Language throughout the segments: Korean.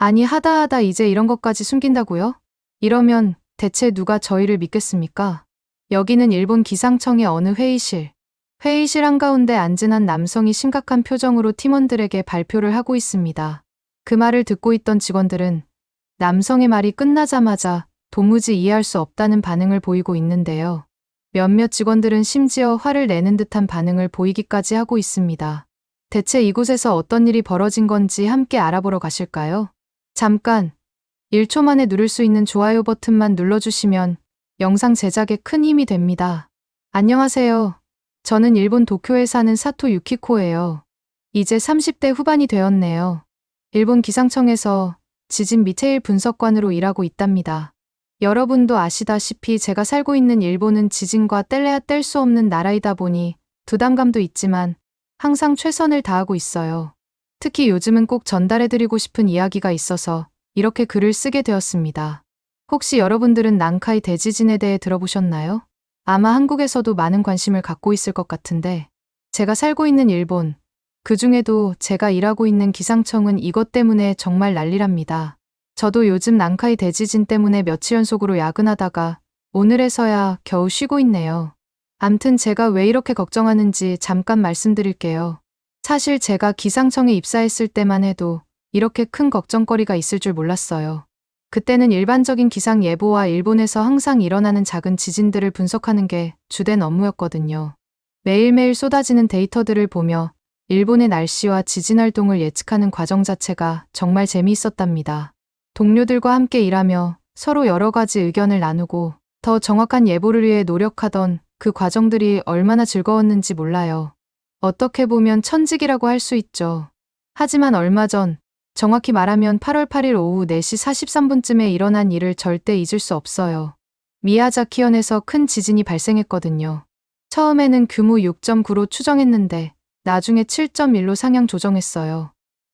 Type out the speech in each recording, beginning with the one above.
아니 하다 이제 이런 것까지 숨긴다고요? 이러면 대체 누가 저희를 믿겠습니까? 여기는 일본 기상청의 어느 회의실. 회의실 한가운데 앉은 한 남성이 심각한 표정으로 팀원들에게 발표를 하고 있습니다. 그 말을 듣고 있던 직원들은 남성의 말이 끝나자마자 도무지 이해할 수 없다는 반응을 보이고 있는데요. 몇몇 직원들은 심지어 화를 내는 듯한 반응을 보이기까지 하고 있습니다. 대체 이곳에서 어떤 일이 벌어진 건지 함께 알아보러 가실까요? 잠깐, 1초 만에 누를 수 있는 좋아요 버튼만 눌러주시면 영상 제작에 큰 힘이 됩니다. 안녕하세요. 저는 일본 도쿄에 사는 사토 유키코예요. 이제 30대 후반이 되었네요. 일본 기상청에서 지진 미세일 분석관으로 일하고 있답니다. 여러분도 아시다시피 제가 살고 있는 일본은 지진과 뗄래야 뗄 수 없는 나라이다 보니 부담감도 있지만 항상 최선을 다하고 있어요. 특히 요즘은 꼭 전달해드리고 싶은 이야기가 있어서 이렇게 글을 쓰게 되었습니다. 혹시 여러분들은 난카이 대지진에 대해 들어보셨나요? 아마 한국에서도 많은 관심을 갖고 있을 것 같은데 제가 살고 있는 일본, 그 중에도 제가 일하고 있는 기상청은 이것 때문에 정말 난리랍니다. 저도 요즘 난카이 대지진 때문에 며칠 연속으로 야근하다가 오늘에서야 겨우 쉬고 있네요. 암튼 제가 왜 이렇게 걱정하는지 잠깐 말씀드릴게요. 사실 제가 기상청에 입사했을 때만 해도 이렇게 큰 걱정거리가 있을 줄 몰랐어요. 그때는 일반적인 기상 예보와 일본에서 항상 일어나는 작은 지진들을 분석하는 게 주된 업무였거든요. 매일매일 쏟아지는 데이터들을 보며 일본의 날씨와 지진 활동을 예측하는 과정 자체가 정말 재미있었답니다. 동료들과 함께 일하며 서로 여러 가지 의견을 나누고 더 정확한 예보를 위해 노력하던 그 과정들이 얼마나 즐거웠는지 몰라요. 어떻게 보면 천직이라고 할 수 있죠. 하지만 얼마 전, 정확히 말하면 8월 8일 오후 4시 43분쯤에 일어난 일을 절대 잊을 수 없어요. 미야자키현에서 큰 지진이 발생했거든요. 처음에는 규모 6.9로 추정했는데 나중에 7.1로 상향 조정했어요.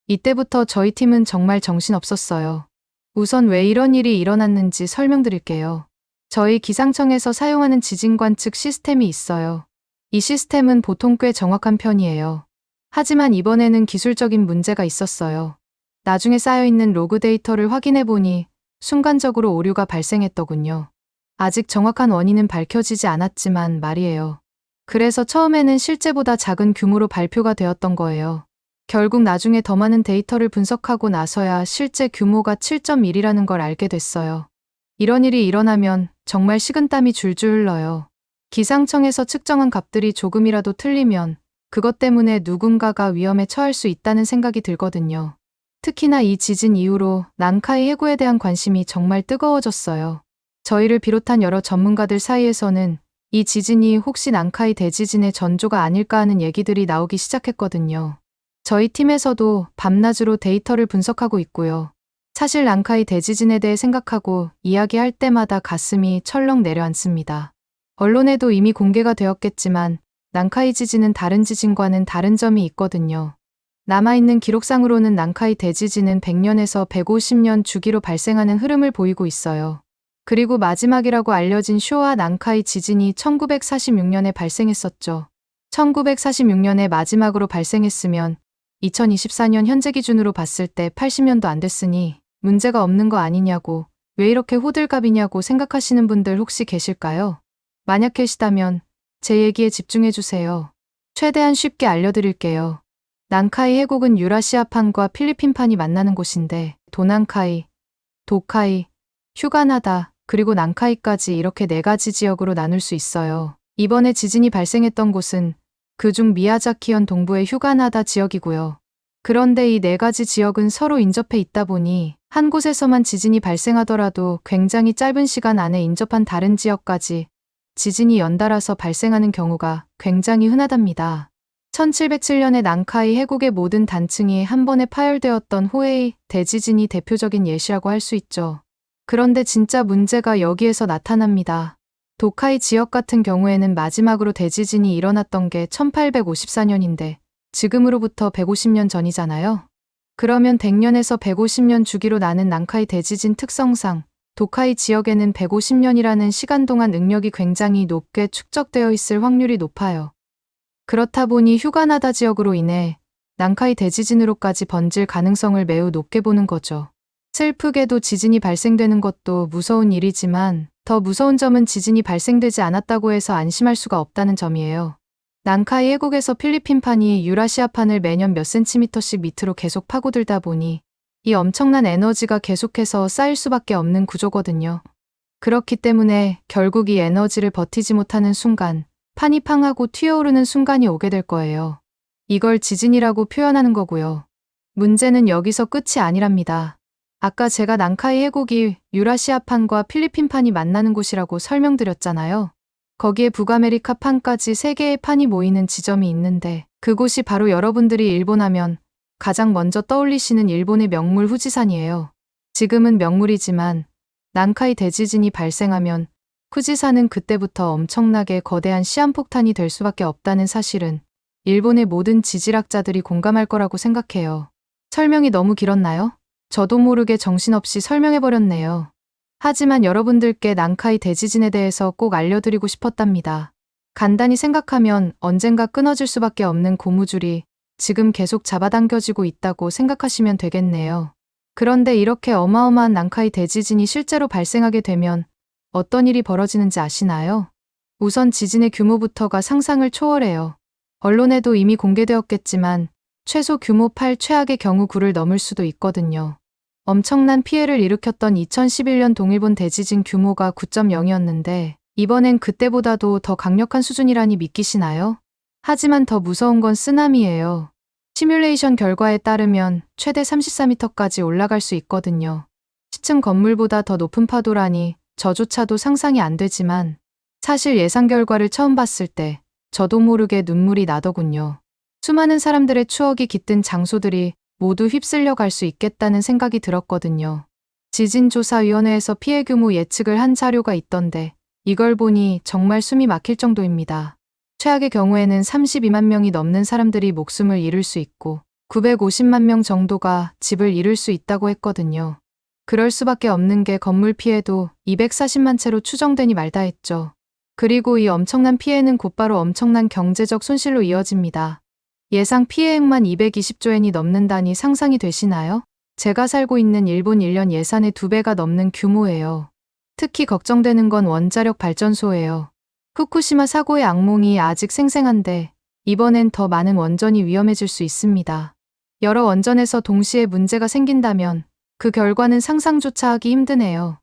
이때부터 저희 팀은 정말 정신없었어요. 우선 왜 이런 일이 일어났는지 설명드릴게요. 저희 기상청에서 사용하는 지진 관측 시스템이 있어요. 이 시스템은 보통 꽤 정확한 편이에요. 하지만 이번에는 기술적인 문제가 있었어요. 나중에 쌓여있는 로그 데이터를 확인해보니 순간적으로 오류가 발생했더군요. 아직 정확한 원인은 밝혀지지 않았지만 말이에요. 그래서 처음에는 실제보다 작은 규모로 발표가 되었던 거예요. 결국 나중에 더 많은 데이터를 분석하고 나서야 실제 규모가 7.1이라는 걸 알게 됐어요. 이런 일이 일어나면 정말 식은땀이 줄줄 흘러요. 기상청에서 측정한 값들이 조금이라도 틀리면 그것 때문에 누군가가 위험에 처할 수 있다는 생각이 들거든요. 특히나 이 지진 이후로 난카이 해구에 대한 관심이 정말 뜨거워졌어요. 저희를 비롯한 여러 전문가들 사이에서는 이 지진이 혹시 난카이 대지진의 전조가 아닐까 하는 얘기들이 나오기 시작했거든요. 저희 팀에서도 밤낮으로 데이터를 분석하고 있고요. 사실 난카이 대지진에 대해 생각하고 이야기할 때마다 가슴이 철렁 내려앉습니다. 언론에도 이미 공개가 되었겠지만 난카이 지진은 다른 지진과는 다른 점이 있거든요. 남아있는 기록상으로는 난카이 대지진은 100년에서 150년 주기로 발생하는 흐름을 보이고 있어요. 그리고 마지막이라고 알려진 쇼와 난카이 지진이 1946년에 발생했었죠. 1946년에 마지막으로 발생했으면 2024년 현재 기준으로 봤을 때 80년도 안 됐으니 문제가 없는 거 아니냐고, 왜 이렇게 호들갑이냐고 생각하시는 분들 혹시 계실까요? 만약 계시다면 제 얘기에 집중해주세요. 최대한 쉽게 알려드릴게요. 난카이 해곡은 유라시아판과 필리핀판이 만나는 곳인데 도난카이, 도카이, 휴가나다, 그리고 난카이까지 이렇게 4가지 지역으로 나눌 수 있어요. 이번에 지진이 발생했던 곳은 그중 미야자키현 동부의 휴가나다 지역이고요. 그런데 이 4가지 지역은 서로 인접해 있다 보니 한 곳에서만 지진이 발생하더라도 굉장히 짧은 시간 안에 인접한 다른 지역까지 지진이 연달아서 발생하는 경우가 굉장히 흔하답니다. 1707년에 난카이 해국의 모든 단층이 한 번에 파열되었던 호에이 대지진이 대표적인 예시라고 할 수 있죠. 그런데 진짜 문제가 여기에서 나타납니다. 도카이 지역 같은 경우에는 마지막으로 대지진이 일어났던 게 1854년인데 지금으로부터 150년 전이잖아요. 그러면 100년에서 150년 주기로 나는 난카이 대지진 특성상 도카이 지역에는 150년이라는 시간 동안 응력이 굉장히 높게 축적되어 있을 확률이 높아요. 그렇다 보니 휴가나다 지역으로 인해 난카이 대지진으로까지 번질 가능성을 매우 높게 보는 거죠. 슬프게도 지진이 발생되는 것도 무서운 일이지만 더 무서운 점은 지진이 발생되지 않았다고 해서 안심할 수가 없다는 점이에요. 난카이 해국에서 필리핀판이 유라시아판을 매년 몇 센티미터씩 밑으로 계속 파고들다 보니 이 엄청난 에너지가 계속해서 쌓일 수밖에 없는 구조거든요. 그렇기 때문에 결국 이 에너지를 버티지 못하는 순간 판이 팡하고 튀어오르는 순간이 오게 될 거예요. 이걸 지진이라고 표현하는 거고요. 문제는 여기서 끝이 아니랍니다. 아까 제가 난카이 해국이 유라시아판과 필리핀판이 만나는 곳이라고 설명드렸잖아요. 거기에 북아메리카 판까지 3개의 판이 모이는 지점이 있는데 그곳이 바로 여러분들이 일본 하면 가장 먼저 떠올리시는 일본의 명물 후지산이에요. 지금은 명물이지만 난카이 대지진이 발생하면 후지산은 그때부터 엄청나게 거대한 시한폭탄이 될 수밖에 없다는 사실은 일본의 모든 지질학자들이 공감할 거라고 생각해요. 설명이 너무 길었나요? 저도 모르게 정신없이 설명해버렸네요. 하지만 여러분들께 난카이 대지진에 대해서 꼭 알려드리고 싶었답니다. 간단히 생각하면 언젠가 끊어질 수밖에 없는 고무줄이 지금 계속 잡아당겨지고 있다고 생각하시면 되겠네요. 그런데 이렇게 어마어마한 난카이 대지진이 실제로 발생하게 되면 어떤 일이 벌어지는지 아시나요? 우선 지진의 규모부터가 상상을 초월해요. 언론에도 이미 공개되었겠지만 최소 규모 8 최악의 경우 9를 넘을 수도 있거든요. 엄청난 피해를 일으켰던 2011년 동일본 대지진 규모가 9.0이었는데 이번엔 그때보다도 더 강력한 수준이라니 믿기시나요? 하지만 더 무서운 건 쓰나미예요. 시뮬레이션 결과에 따르면 최대 34m까지 올라갈 수 있거든요. 10층 건물보다 더 높은 파도라니 저조차도 상상이 안 되지만 사실 예상 결과를 처음 봤을 때 저도 모르게 눈물이 나더군요. 수많은 사람들의 추억이 깃든 장소들이 모두 휩쓸려 갈 수 있겠다는 생각이 들었거든요. 지진조사위원회에서 피해 규모 예측을 한 자료가 있던데 이걸 보니 정말 숨이 막힐 정도입니다. 최악의 경우에는 32만 명이 넘는 사람들이 목숨을 잃을 수 있고 950만 명 정도가 집을 잃을 수 있다고 했거든요. 그럴 수밖에 없는 게 건물 피해도 240만 채로 추정되니 말다 했죠. 그리고 이 엄청난 피해는 곧바로 엄청난 경제적 손실로 이어집니다. 예상 피해액만 220조엔이 넘는다니 상상이 되시나요? 제가 살고 있는 일본 1년 예산의 2배가 넘는 규모예요. 특히 걱정되는 건 원자력 발전소예요. 후쿠시마 사고의 악몽이 아직 생생한데 이번엔 더 많은 원전이 위험해질 수 있습니다. 여러 원전에서 동시에 문제가 생긴다면 그 결과는 상상조차 하기 힘드네요.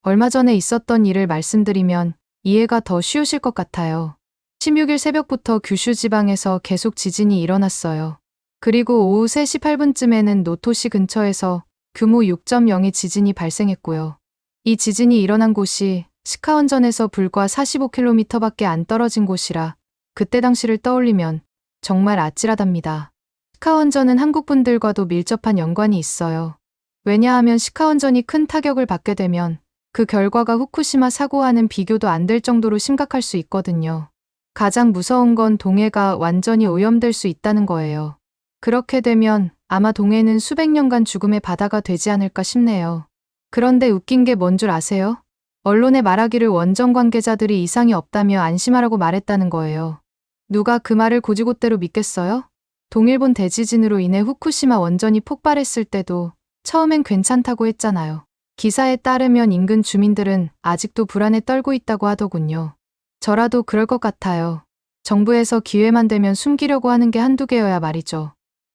얼마 전에 있었던 일을 말씀드리면 이해가 더 쉬우실 것 같아요. 16일 새벽부터 규슈 지방에서 계속 지진이 일어났어요. 그리고 오후 3시 8분쯤에는 노토시 근처에서 규모 6.0의 지진이 발생했고요. 이 지진이 일어난 곳이 시카원전에서 불과 45km밖에 안 떨어진 곳이라 그때 당시를 떠올리면 정말 아찔하답니다. 시카원전은 한국분들과도 밀접한 연관이 있어요. 왜냐하면 시카원전이 큰 타격을 받게 되면 그 결과가 후쿠시마 사고와는 비교도 안 될 정도로 심각할 수 있거든요. 가장 무서운 건 동해가 완전히 오염될 수 있다는 거예요. 그렇게 되면 아마 동해는 수백 년간 죽음의 바다가 되지 않을까 싶네요. 그런데 웃긴 게 뭔 줄 아세요? 언론에 말하기를 원전 관계자들이 이상이 없다며 안심하라고 말했다는 거예요. 누가 그 말을 곧이곧대로 믿겠어요? 동일본 대지진으로 인해 후쿠시마 원전이 폭발했을 때도 처음엔 괜찮다고 했잖아요. 기사에 따르면 인근 주민들은 아직도 불안에 떨고 있다고 하더군요. 저라도 그럴 것 같아요. 정부에서 기회만 되면 숨기려고 하는 게 한두 개여야 말이죠.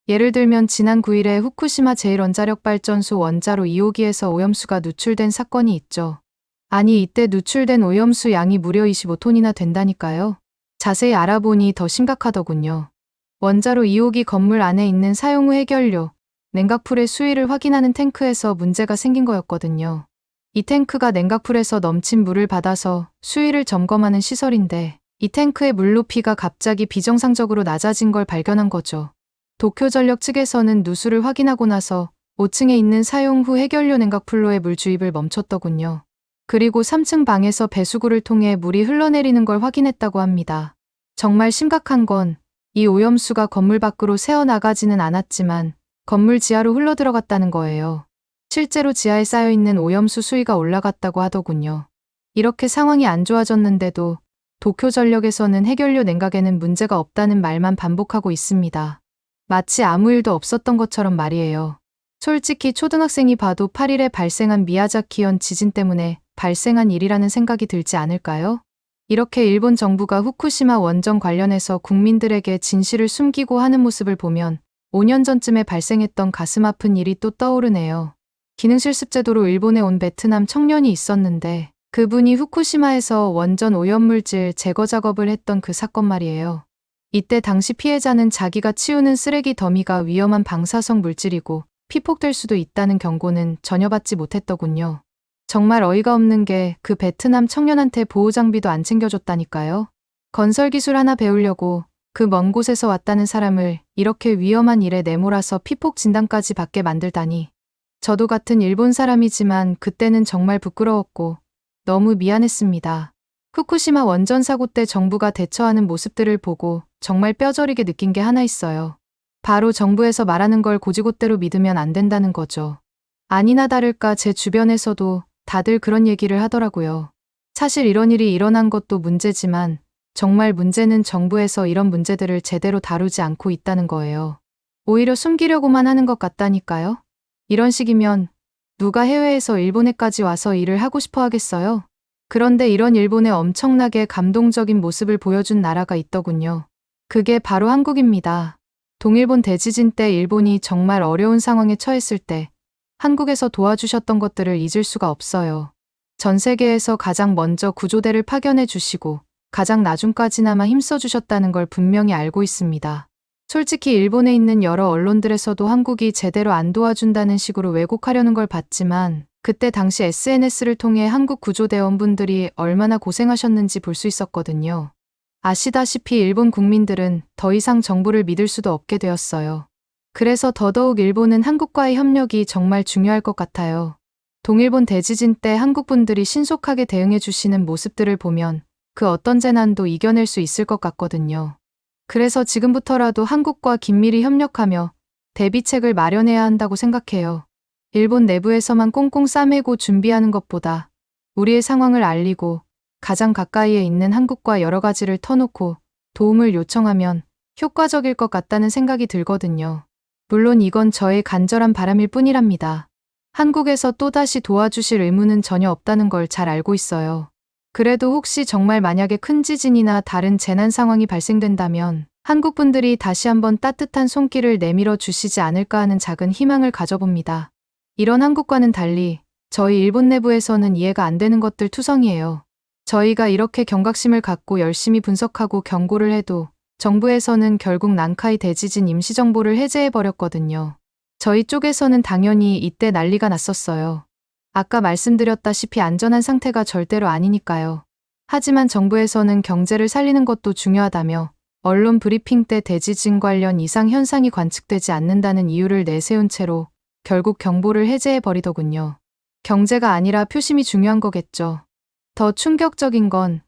예를 들면 지난 9일에 후쿠시마 제1원자력발전소 원자로 2호기에서 오염수가 누출된 사건이 있죠. 아니 이때 누출된 오염수 양이 무려 25톤이나 된다니까요. 자세히 알아보니 더 심각하더군요. 원자로 2호기 건물 안에 있는 사용 후 해결료, 냉각풀의 수위를 확인하는 탱크에서 문제가 생긴 거였거든요. 이 탱크가 냉각풀에서 넘친 물을 받아서 수위를 점검하는 시설인데 이 탱크의 물 높이가 갑자기 비정상적으로 낮아진 걸 발견한 거죠. 도쿄전력 측에서는 누수를 확인하고 나서 5층에 있는 사용 후 해결료 냉각풀로의 물 주입을 멈췄더군요. 그리고 3층 방에서 배수구를 통해 물이 흘러내리는 걸 확인했다고 합니다. 정말 심각한 건 이 오염수가 건물 밖으로 새어나가지는 않았지만 건물 지하로 흘러들어갔다는 거예요. 실제로 지하에 쌓여있는 오염수 수위가 올라갔다고 하더군요. 이렇게 상황이 안 좋아졌는데도 도쿄전력에서는 해결료 냉각에는 문제가 없다는 말만 반복하고 있습니다. 마치 아무 일도 없었던 것처럼 말이에요. 솔직히 초등학생이 봐도 8일에 발생한 미야자키현 지진 때문에 발생한 일이라는 생각이 들지 않을까요? 이렇게 일본 정부가 후쿠시마 원전 관련해서 국민들에게 진실을 숨기고 하는 모습을 보면 5년 전쯤에 발생했던 가슴 아픈 일이 또 떠오르네요. 기능실습제도로 일본에 온 베트남 청년이 있었는데 그분이 후쿠시마에서 원전 오염물질 제거 작업을 했던 그 사건 말이에요. 이때 당시 피해자는 자기가 치우는 쓰레기 더미가 위험한 방사성 물질이고 피폭될 수도 있다는 경고는 전혀 받지 못했더군요. 정말 어이가 없는 게 그 베트남 청년한테 보호 장비도 안 챙겨줬다니까요. 건설 기술 하나 배우려고 그 먼 곳에서 왔다는 사람을 이렇게 위험한 일에 내몰아서 피폭 진단까지 받게 만들다니. 저도 같은 일본 사람이지만 그때는 정말 부끄러웠고 너무 미안했습니다. 후쿠시마 원전 사고 때 정부가 대처하는 모습들을 보고 정말 뼈저리게 느낀 게 하나 있어요. 바로 정부에서 말하는 걸 곧이곧대로 믿으면 안 된다는 거죠. 아니나 다를까 제 주변에서도 다들 그런 얘기를 하더라고요. 사실 이런 일이 일어난 것도 문제지만 정말 문제는 정부에서 이런 문제들을 제대로 다루지 않고 있다는 거예요. 오히려 숨기려고만 하는 것 같다니까요. 이런 식이면 누가 해외에서 일본에까지 와서 일을 하고 싶어 하겠어요? 그런데 이런 일본의 엄청나게 감동적인 모습을 보여준 나라가 있더군요. 그게 바로 한국입니다. 동일본 대지진 때 일본이 정말 어려운 상황에 처했을 때 한국에서 도와주셨던 것들을 잊을 수가 없어요. 전 세계에서 가장 먼저 구조대를 파견해 주시고 가장 나중까지나마 힘써주셨다는 걸 분명히 알고 있습니다. 솔직히 일본에 있는 여러 언론들에서도 한국이 제대로 안 도와준다는 식으로 왜곡하려는 걸 봤지만 그때 당시 SNS를 통해 한국 구조대원분들이 얼마나 고생하셨는지 볼 수 있었거든요. 아시다시피 일본 국민들은 더 이상 정부를 믿을 수도 없게 되었어요. 그래서 더더욱 일본은 한국과의 협력이 정말 중요할 것 같아요. 동일본 대지진 때 한국 분들이 신속하게 대응해 주시는 모습들을 보면 그 어떤 재난도 이겨낼 수 있을 것 같거든요. 그래서 지금부터라도 한국과 긴밀히 협력하며 대비책을 마련해야 한다고 생각해요. 일본 내부에서만 꽁꽁 싸매고 준비하는 것보다 우리의 상황을 알리고 가장 가까이에 있는 한국과 여러 가지를 터놓고 도움을 요청하면 효과적일 것 같다는 생각이 들거든요. 물론 이건 저의 간절한 바람일 뿐이랍니다. 한국에서 또다시 도와주실 의무는 전혀 없다는 걸 잘 알고 있어요. 그래도 혹시 정말 만약에 큰 지진이나 다른 재난 상황이 발생된다면 한국 분들이 다시 한번 따뜻한 손길을 내밀어 주시지 않을까 하는 작은 희망을 가져봅니다. 이런 한국과는 달리 저희 일본 내부에서는 이해가 안 되는 것들 투성이에요. 저희가 이렇게 경각심을 갖고 열심히 분석하고 경고를 해도 정부에서는 결국 난카이 대지진 임시정보를 해제해버렸거든요. 저희 쪽에서는 당연히 이때 난리가 났었어요. 아까 말씀드렸다시피 안전한 상태가 절대로 아니니까요. 하지만 정부에서는 경제를 살리는 것도 중요하다며 언론 브리핑 때 대지진 관련 이상 현상이 관측되지 않는다는 이유를 내세운 채로 결국 경보를 해제해버리더군요. 경제가 아니라 표심이 중요한 거겠죠. 더 충격적인 건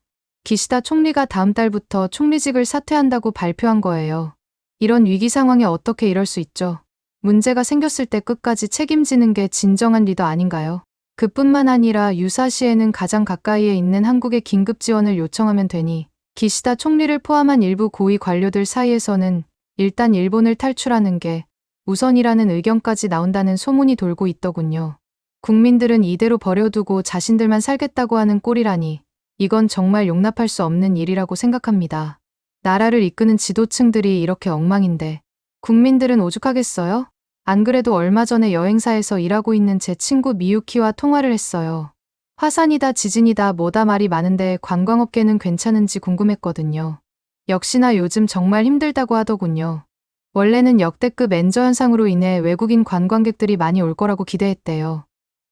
기시다 총리가 다음 달부터 총리직을 사퇴한다고 발표한 거예요. 이런 위기 상황에 어떻게 이럴 수 있죠? 문제가 생겼을 때 끝까지 책임지는 게 진정한 리더 아닌가요? 그뿐만 아니라 유사시에는 가장 가까이에 있는 한국에 긴급 지원을 요청하면 되니 기시다 총리를 포함한 일부 고위 관료들 사이에서는 일단 일본을 탈출하는 게 우선이라는 의견까지 나온다는 소문이 돌고 있더군요. 국민들은 이대로 버려두고 자신들만 살겠다고 하는 꼴이라니 이건 정말 용납할 수 없는 일이라고 생각합니다. 나라를 이끄는 지도층들이 이렇게 엉망인데 국민들은 오죽하겠어요? 안 그래도 얼마 전에 여행사에서 일하고 있는 제 친구 미유키와 통화를 했어요. 화산이다 지진이다 뭐다 말이 많은데 관광업계는 괜찮은지 궁금했거든요. 역시나 요즘 정말 힘들다고 하더군요. 원래는 역대급 엔저 현상으로 인해 외국인 관광객들이 많이 올 거라고 기대했대요.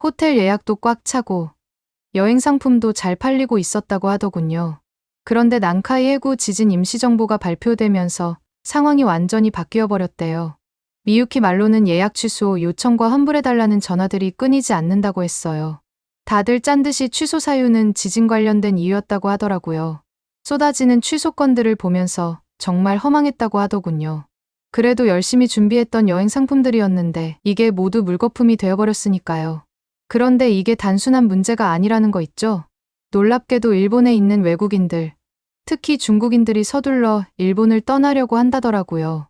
호텔 예약도 꽉 차고 여행 상품도 잘 팔리고 있었다고 하더군요. 그런데 난카이 해구 지진 임시정보가 발표되면서 상황이 완전히 바뀌어 버렸대요. 미유키 말로는 예약 취소 요청과 환불해달라는 전화들이 끊이지 않는다고 했어요. 다들 짠 듯이 취소 사유는 지진 관련된 이유였다고 하더라고요. 쏟아지는 취소 건들을 보면서 정말 허망했다고 하더군요. 그래도 열심히 준비했던 여행 상품들이었는데 이게 모두 물거품이 되어버렸으니까요. 그런데 이게 단순한 문제가 아니라는 거 있죠? 놀랍게도 일본에 있는 외국인들, 특히 중국인들이 서둘러 일본을 떠나려고 한다더라고요.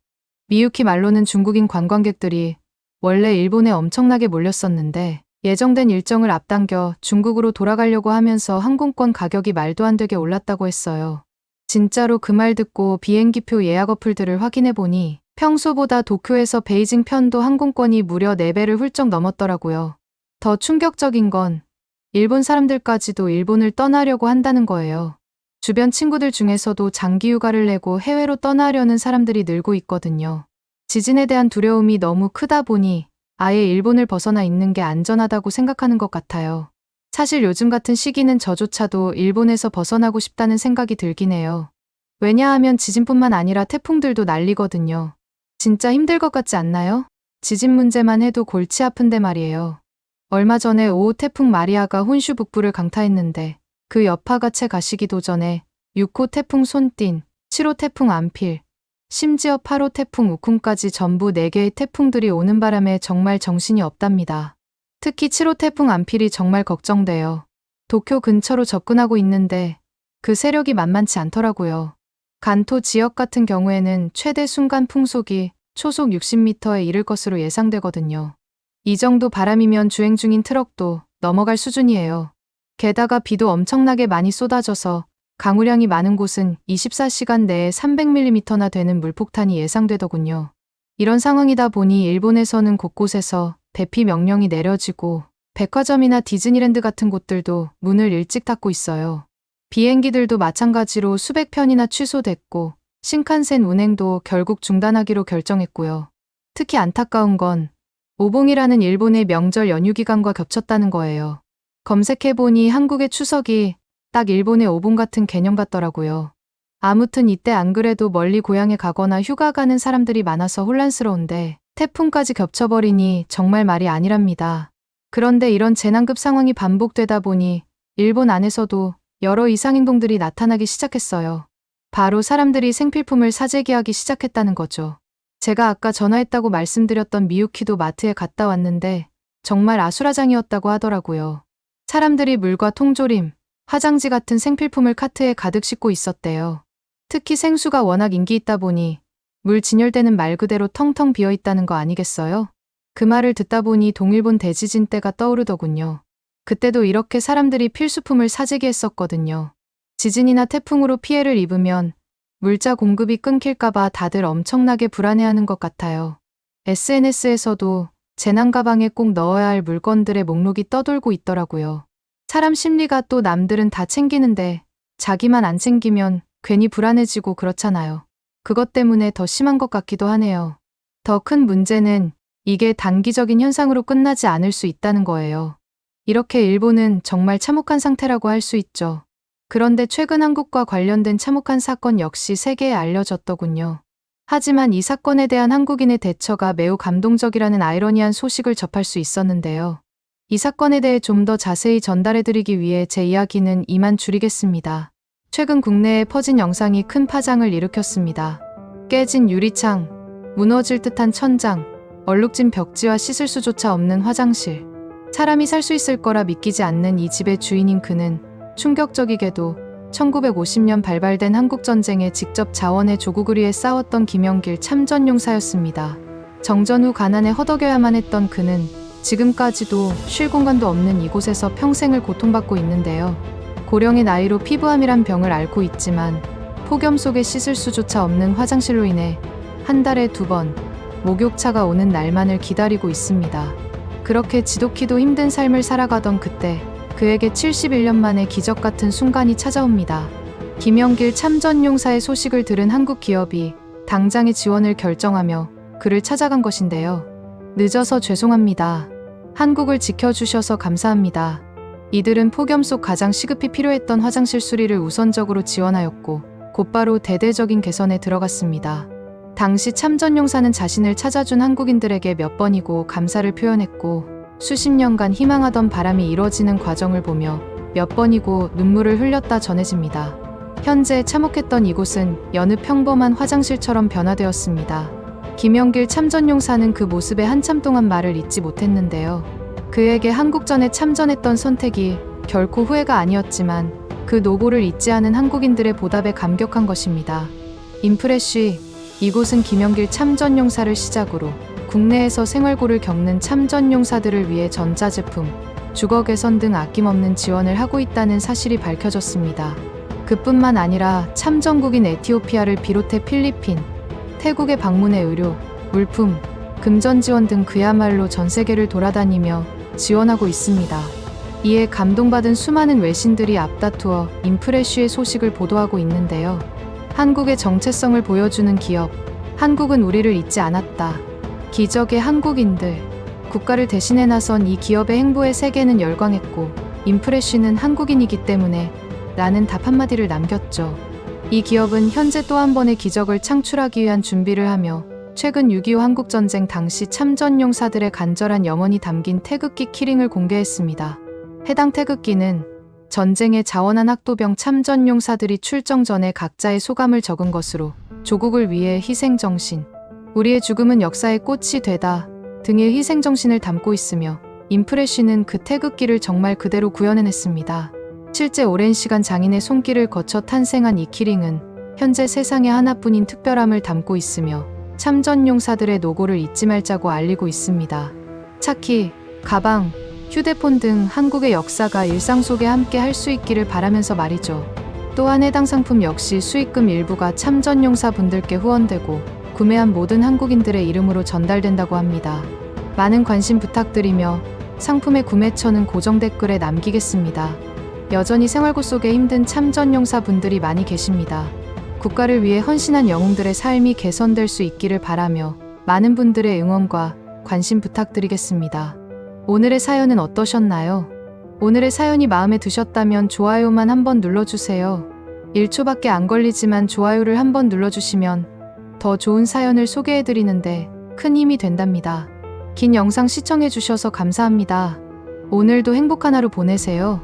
미유키 말로는 중국인 관광객들이 원래 일본에 엄청나게 몰렸었는데 예정된 일정을 앞당겨 중국으로 돌아가려고 하면서 항공권 가격이 말도 안 되게 올랐다고 했어요. 진짜로 그 말 듣고 비행기표 예약 어플들을 확인해 보니 평소보다 도쿄에서 베이징 편도 항공권이 무려 4배를 훌쩍 넘었더라고요. 더 충격적인 건 일본 사람들까지도 일본을 떠나려고 한다는 거예요. 주변 친구들 중에서도 장기 휴가를 내고 해외로 떠나려는 사람들이 늘고 있거든요. 지진에 대한 두려움이 너무 크다 보니 아예 일본을 벗어나 있는 게 안전하다고 생각하는 것 같아요. 사실 요즘 같은 시기는 저조차도 일본에서 벗어나고 싶다는 생각이 들긴 해요. 왜냐하면 지진뿐만 아니라 태풍들도 난리거든요. 진짜 힘들 것 같지 않나요? 지진 문제만 해도 골치 아픈데 말이에요. 얼마 전에 5호 태풍 마리아가 혼슈 북부를 강타했는데 그 여파가 채 가시기도 전에 6호 태풍 손띤, 7호 태풍 암필, 심지어 8호 태풍 우쿤까지 전부 4개의 태풍들이 오는 바람에 정말 정신이 없답니다. 특히 7호 태풍 암필이 정말 걱정돼요. 도쿄 근처로 접근하고 있는데 그 세력이 만만치 않더라고요. 간토 지역 같은 경우에는 최대 순간 풍속이 초속 60m에 이를 것으로 예상되거든요. 이 정도 바람이면 주행 중인 트럭도 넘어갈 수준이에요. 게다가 비도 엄청나게 많이 쏟아져서 강우량이 많은 곳은 24시간 내에 300mm나 되는 물폭탄이 예상되더군요. 이런 상황이다 보니 일본에서는 곳곳에서 대피 명령이 내려지고 백화점이나 디즈니랜드 같은 곳들도 문을 일찍 닫고 있어요. 비행기들도 마찬가지로 수백 편이나 취소됐고 신칸센 운행도 결국 중단하기로 결정했고요. 특히 안타까운 건 오봉이라는 일본의 명절 연휴 기간과 겹쳤다는 거예요. 검색해보니 한국의 추석이 딱 일본의 오봉 같은 개념 같더라고요. 아무튼 이때 안 그래도 멀리 고향에 가거나 휴가 가는 사람들이 많아서 혼란스러운데 태풍까지 겹쳐버리니 정말 말이 아니랍니다. 그런데 이런 재난급 상황이 반복되다 보니 일본 안에서도 여러 이상행동들이 나타나기 시작했어요. 바로 사람들이 생필품을 사재기하기 시작했다는 거죠. 제가 아까 전화했다고 말씀드렸던 미유키도 마트에 갔다 왔는데 정말 아수라장이었다고 하더라고요. 사람들이 물과 통조림, 화장지 같은 생필품을 카트에 가득 싣고 있었대요. 특히 생수가 워낙 인기 있다 보니 물 진열대는 말 그대로 텅텅 비어 있다는 거 아니겠어요? 그 말을 듣다 보니 동일본 대지진 때가 떠오르더군요. 그때도 이렇게 사람들이 필수품을 사재기했었거든요. 지진이나 태풍으로 피해를 입으면 물자 공급이 끊길까봐 다들 엄청나게 불안해하는 것 같아요. SNS에서도 재난 가방에 꼭 넣어야 할 물건들의 목록이 떠돌고 있더라고요. 사람 심리가 또 남들은 다 챙기는데 자기만 안 챙기면 괜히 불안해지고 그렇잖아요. 그것 때문에 더 심한 것 같기도 하네요. 더 큰 문제는 이게 단기적인 현상으로 끝나지 않을 수 있다는 거예요. 이렇게 일본은 정말 참혹한 상태라고 할 수 있죠. 그런데 최근 한국과 관련된 참혹한 사건 역시 세계에 알려졌더군요. 하지만 이 사건에 대한 한국인의 대처가 매우 감동적이라는 아이러니한 소식을 접할 수 있었는데요. 이 사건에 대해 좀 더 자세히 전달해드리기 위해 제 이야기는 이만 줄이겠습니다. 최근 국내에 퍼진 영상이 큰 파장을 일으켰습니다. 깨진 유리창, 무너질 듯한 천장, 얼룩진 벽지와 씻을 수조차 없는 화장실. 사람이 살 수 있을 거라 믿기지 않는 이 집의 주인인 그는 충격적이게도 1950년 발발된 한국전쟁에 직접 자원의 조국을 위해 싸웠던 김영길 참전용사였습니다. 정전 후 가난에 허덕여야만 했던 그는 지금까지도 쉴 공간도 없는 이곳에서 평생을 고통받고 있는데요. 고령의 나이로 피부암이란 병을 앓고 있지만 폭염 속에 씻을 수조차 없는 화장실로 인해 한 달에 2번 목욕차가 오는 날만을 기다리고 있습니다. 그렇게 지독히도 힘든 삶을 살아가던 그때 그에게 71년 만에 기적 같은 순간이 찾아옵니다. 김영길 참전용사의 소식을 들은 한국 기업이 당장의 지원을 결정하며 그를 찾아간 것인데요. 늦어서 죄송합니다. 한국을 지켜주셔서 감사합니다. 이들은 폭염 속 가장 시급히 필요했던 화장실 수리를 우선적으로 지원하였고 곧바로 대대적인 개선에 들어갔습니다. 당시 참전용사는 자신을 찾아준 한국인들에게 몇 번이고 감사를 표현했고 수십 년간 희망하던 바람이 이뤄지는 과정을 보며 몇 번이고 눈물을 흘렸다 전해집니다. 현재 참혹했던 이곳은 여느 평범한 화장실처럼 변화되었습니다. 김영길 참전용사는 그 모습에 한참 동안 말을 잇지 못했는데요. 그에게 한국전에 참전했던 선택이 결코 후회가 아니었지만 그 노고를 잊지 않은 한국인들의 보답에 감격한 것입니다. 인프레쉬, 이곳은 김영길 참전용사를 시작으로 국내에서 생활고를 겪는 참전용사들을 위해 전자제품, 주거 개선 등 아낌없는 지원을 하고 있다는 사실이 밝혀졌습니다. 그뿐만 아니라 참전국인 에티오피아를 비롯해 필리핀, 태국에 방문해 의료, 물품, 금전 지원 등 그야말로 전 세계를 돌아다니며 지원하고 있습니다. 이에 감동받은 수많은 외신들이 앞다투어 인프레쉬의 소식을 보도하고 있는데요. 한국의 정체성을 보여주는 기업, 한국은 우리를 잊지 않았다. 기적의 한국인들, 국가를 대신해 나선 이 기업의 행보에 세계는 열광했고 인프레쉬는 한국인이기 때문에 라는 답 한마디를 남겼죠. 이 기업은 현재 또 한 번의 기적을 창출하기 위한 준비를 하며 최근 6.25 한국전쟁 당시 참전용사들의 간절한 염원이 담긴 태극기 키링을 공개했습니다. 해당 태극기는 전쟁에 자원한 학도병 참전용사들이 출정 전에 각자의 소감을 적은 것으로 조국을 위해 희생정신, 우리의 죽음은 역사의 꽃이 되다 등의 희생정신을 담고 있으며 인프레쉬는 그 태극기를 정말 그대로 구현해냈습니다. 실제 오랜 시간 장인의 손길을 거쳐 탄생한 이 키링은 현재 세상에 하나뿐인 특별함을 담고 있으며 참전용사들의 노고를 잊지 말자고 알리고 있습니다. 차키, 가방, 휴대폰 등 한국의 역사가 일상 속에 함께 할 수 있기를 바라면서 말이죠. 또한 해당 상품 역시 수익금 일부가 참전용사 분들께 후원되고 구매한 모든 한국인들의 이름으로 전달된다고 합니다. 많은 관심 부탁드리며 상품의 구매처는 고정 댓글에 남기겠습니다. 여전히 생활고 속에 힘든 참전용사 분들이 많이 계십니다. 국가를 위해 헌신한 영웅들의 삶이 개선될 수 있기를 바라며 많은 분들의 응원과 관심 부탁드리겠습니다. 오늘의 사연은 어떠셨나요? 오늘의 사연이 마음에 드셨다면 좋아요만 한번 눌러주세요. 1초밖에 안 걸리지만 좋아요를 한번 눌러주시면 더 좋은 사연을 소개해드리는데 큰 힘이 된답니다. 긴 영상 시청해주셔서 감사합니다. 오늘도 행복한 하루 보내세요.